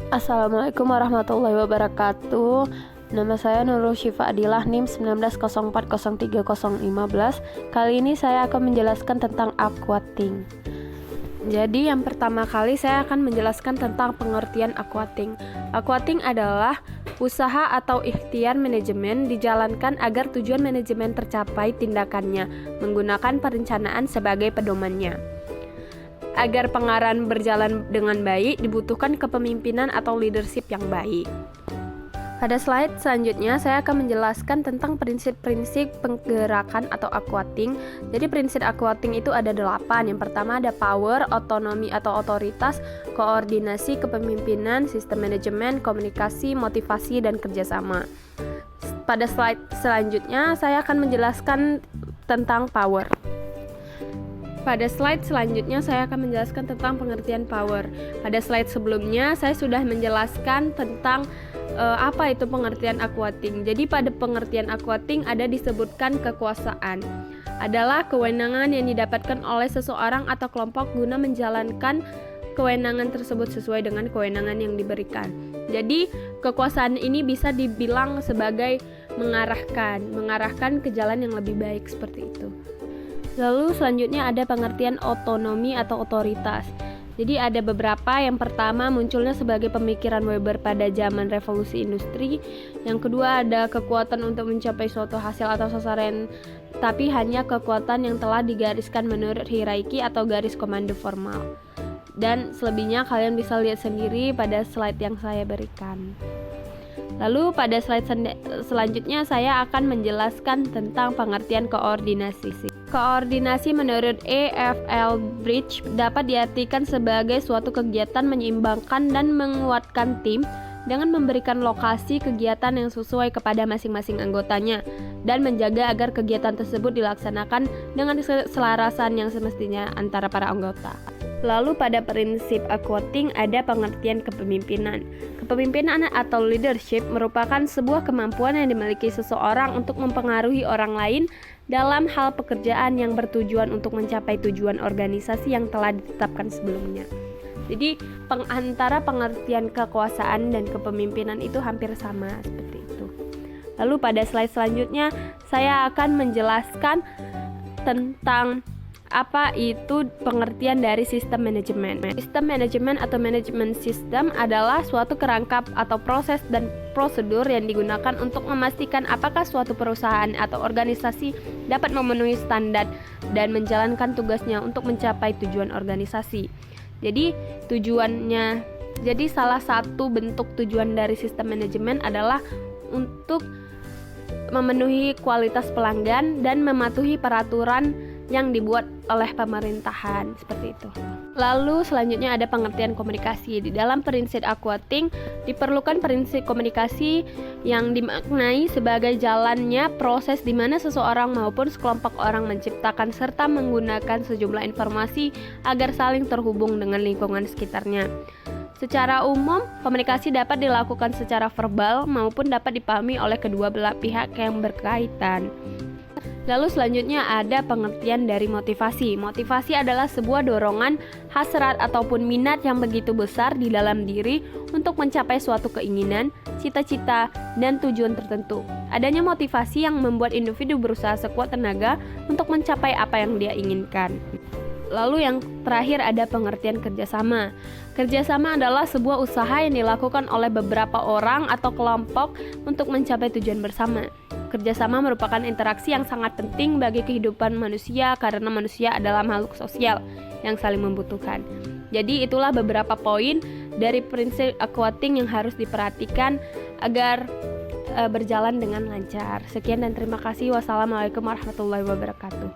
Assalamualaikum warahmatullahi wabarakatuh. Nama saya Nurul Syifa Adilah, NIM 1904030015. Kali ini saya akan menjelaskan tentang aquating. Jadi yang pertama kali saya akan menjelaskan tentang pengertian aquating. Aquating adalah usaha atau ikhtiar manajemen dijalankan agar tujuan manajemen tercapai tindakannya menggunakan perencanaan sebagai pedomannya. Agar pengarahan berjalan dengan baik, dibutuhkan kepemimpinan atau leadership yang baik. Pada slide selanjutnya, saya akan menjelaskan tentang prinsip-prinsip penggerakan atau aquating. Jadi prinsip aquating itu ada 8. Yang pertama ada power, otonomi atau otoritas, koordinasi, kepemimpinan, sistem manajemen, komunikasi, motivasi, dan kerjasama. Pada slide selanjutnya, saya akan menjelaskan tentang power. Pada slide selanjutnya saya akan menjelaskan tentang pengertian power. Pada slide sebelumnya saya sudah menjelaskan tentang apa itu pengertian aquating. Jadi pada pengertian aquating ada disebutkan kekuasaan. Adalah kewenangan yang didapatkan oleh seseorang atau kelompok guna menjalankan kewenangan tersebut sesuai dengan kewenangan yang diberikan. Jadi kekuasaan ini bisa dibilang sebagai mengarahkan ke jalan yang lebih baik seperti itu. Lalu selanjutnya ada pengertian otonomi atau otoritas. Jadi ada beberapa. Yang pertama munculnya sebagai pemikiran Weber pada zaman revolusi industri. Yang kedua ada kekuatan untuk mencapai suatu hasil atau sasaran, tapi hanya kekuatan yang telah digariskan menurut hierarki atau garis komando formal. Dan selebihnya kalian bisa lihat sendiri pada slide yang saya berikan. Lalu pada slide selanjutnya saya akan menjelaskan tentang pengertian koordinasi. Koordinasi menurut E.F.L. Bridge dapat diartikan sebagai suatu kegiatan menyeimbangkan dan menguatkan tim dengan memberikan lokasi kegiatan yang sesuai kepada masing-masing anggotanya dan menjaga agar kegiatan tersebut dilaksanakan dengan keselarasan yang semestinya antara para anggota. Lalu pada prinsip aquating ada pengertian kepemimpinan. Kepemimpinan atau leadership merupakan sebuah kemampuan yang dimiliki seseorang untuk mempengaruhi orang lain dalam hal pekerjaan yang bertujuan untuk mencapai tujuan organisasi yang telah ditetapkan sebelumnya. Jadi antara pengertian kekuasaan dan kepemimpinan itu hampir sama seperti itu. Lalu pada slide selanjutnya saya akan menjelaskan tentang apa itu pengertian dari sistem manajemen. Sistem manajemen atau manajemen sistem adalah suatu kerangka atau proses dan prosedur yang digunakan untuk memastikan apakah suatu perusahaan atau organisasi dapat memenuhi standar dan menjalankan tugasnya untuk mencapai tujuan organisasi. Jadi salah satu bentuk tujuan dari sistem manajemen adalah untuk memenuhi kualitas pelanggan dan mematuhi peraturan yang dibuat oleh pemerintahan seperti itu. Lalu selanjutnya ada pengertian komunikasi. Di dalam prinsip aquating diperlukan prinsip komunikasi yang dimaknai sebagai jalannya proses di mana seseorang maupun sekelompok orang menciptakan serta menggunakan sejumlah informasi agar saling terhubung dengan lingkungan sekitarnya. Secara umum, komunikasi dapat dilakukan secara verbal maupun dapat dipahami oleh kedua belah pihak yang berkaitan. Lalu selanjutnya ada pengertian dari motivasi. Motivasi adalah sebuah dorongan, hasrat ataupun minat yang begitu besar di dalam diri untuk mencapai suatu keinginan, cita-cita, dan tujuan tertentu. Adanya motivasi yang membuat individu berusaha sekuat tenaga untuk mencapai apa yang dia inginkan. Lalu yang terakhir ada pengertian kerjasama. Kerjasama adalah sebuah usaha yang dilakukan oleh beberapa orang atau kelompok untuk mencapai tujuan bersama. Kerjasama merupakan interaksi yang sangat penting bagi kehidupan manusia karena manusia adalah makhluk sosial yang saling membutuhkan. Jadi itulah beberapa poin dari prinsip aquating yang harus diperhatikan agar berjalan dengan lancar. Sekian dan terima kasih. Wassalamualaikum warahmatullahi wabarakatuh.